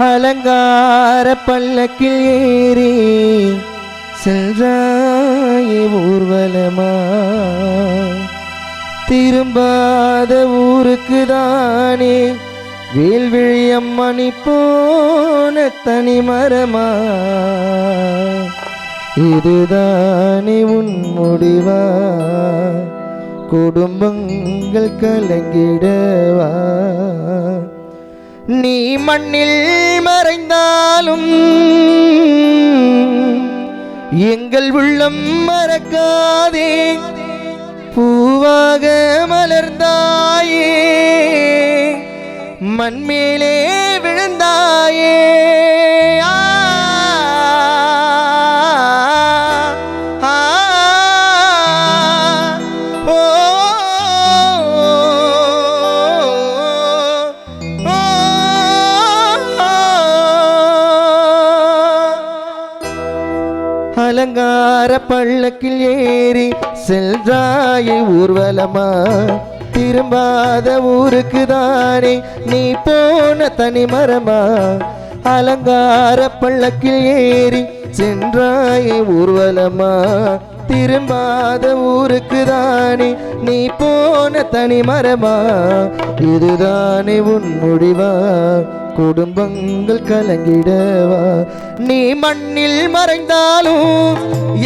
அலங்கார பல்லக்கில் ஏறி செல்றாயே ஊர்வலமா திரும்பாத ஊருக்கு தானே வேல்விழியம்மணி போன தனி மரமா இதுதானே உன் முடிவா குடும்பங்கள் கலங்கிடவா நீ மண்ணில் மறைந்தாலும் எங்கள் உள்ளம் மறக்காதே பூவாக மலர்ந்தாயே மண்மேலே விழுந்தாயே அலங்கார பல்லக்கில் ஏறி செல்றாயே ஊர்வலமா திரும்பாத ஊருக்கு தானே நீ போன தனி மரமா அலங்கார பல்லக்கில் ஏறி சென்றாயே ஊர்வலமா திரும்பாத ஊருக்கு தானே நீ போன தனி மரமா இதுதானே உன் முடிவா குடும்பங்கள் கலங்கிடவா நீ மண்ணில் மறைந்தாலும்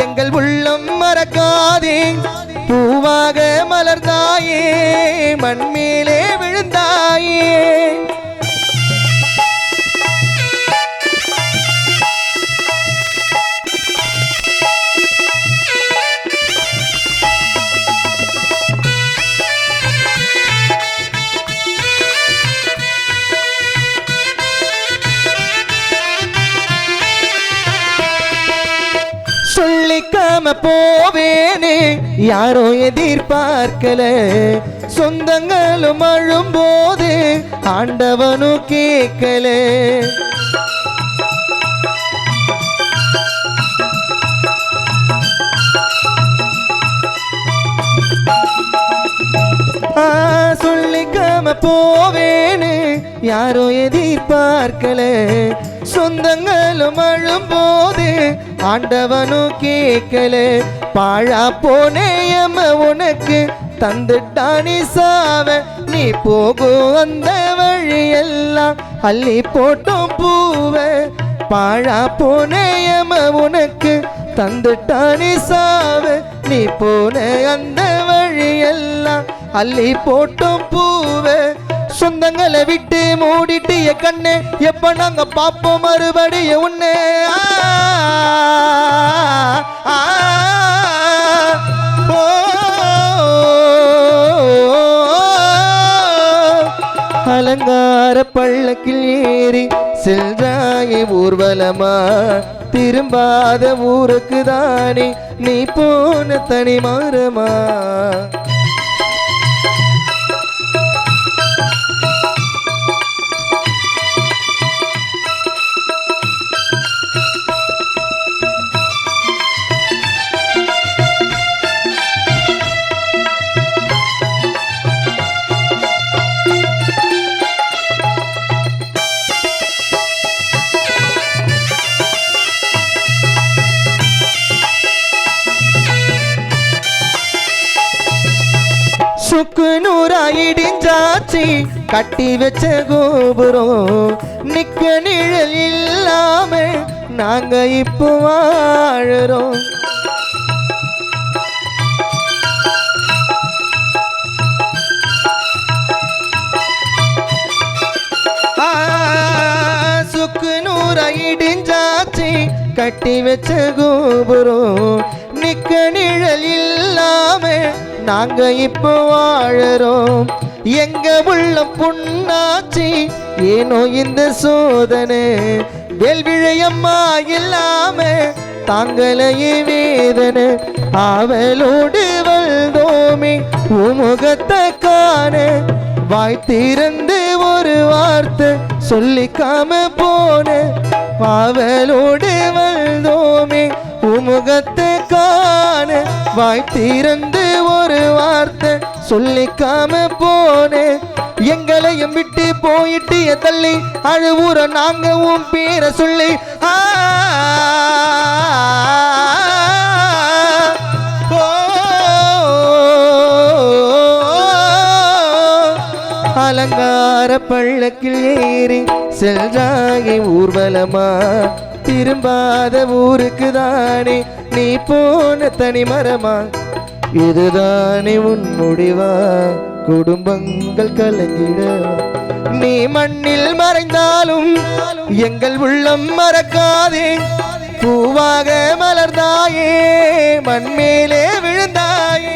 எங்கள் உள்ளம் மறக்காதே பூவாக மலர்ந்தாயே மண்மேலே விழுந்தாயே சொல்லிக்காம போவேனே யாரோ எதிர்பார்க்கல சொந்தங்களும் அழும்போது ஆண்டவனும் கேட்கல சொல்லிக்காம போவேனே யாரோ எதிர்பார்க்கல சொந்தங்களும் அழும்போது ஆண்டவனும் கேட்கல பாழா போனேயம உனக்கு தந்துட்டானி சாவ நீ போகும் அந்த வழியெல்லாம் அள்ளி போட்டும் பூவ பாழா போனேயம உனக்கு தந்துட்டானி சாவ நீ போன அந்த வழியெல்லாம் அள்ளி போட்டும் பூவ சொந்தங்களை விட்டு மூடிட்டு கண்ணே எப்ப நாங்க பாப்போம் மறுபடியும் உன்னே அலங்கார பல்லக்கில் ஏறி செல்றாயே ஊர்வலமா திரும்பாத ஊருக்கு தானே நீ போன தனி மரமா சுக்கு நூறாயிடிஞ்சாச்சி கட்டி வச்ச கோபுரம் நிக்க நிழல் இல்லாம நாங்க இப்போ வாழறோம் சுக்கு நூறாயிடிஞ்சாச்சி கட்டி வச்ச கோபுரம் நிக்க நிழல் இல்லாம நாங்க இப்போ வாழறோம் எங்க உள்ள புண்ணாச்சி ஏனோ இந்த சோதனை வேல்விழியம்மா இல்லாம தாங்களையே வேதனை ஆவலோடு வந்தோமே உமுகத்தை காண வாய் திறந்து ஒரு வார்த்தை சொல்லிக்காம போன ஆவலோடு வந்தோமே உமுகத்தை காண வாய் திறந்து ஒரு வார்த்தை சொல்லிக்காம போனே எங்களையும் விட்டு போயிட்டு தள்ளி அழுவுற நாங்க உன் பேரை சொல்லி அலங்கார பள்ளக்கில் ஏறி செல்றாகி ஊர்வலமா திரும்பாத ஊருக்கு தானே நீ போன தனிமரமா இதுதானே உன் முடிவா குடும்பங்கள் கலங்கிட நீ மண்ணில் மறைந்தாலும் எங்கள் உள்ளம் மறக்காதே பூவாக மலர்ந்தாயே மண் மேலே விழுந்தாயே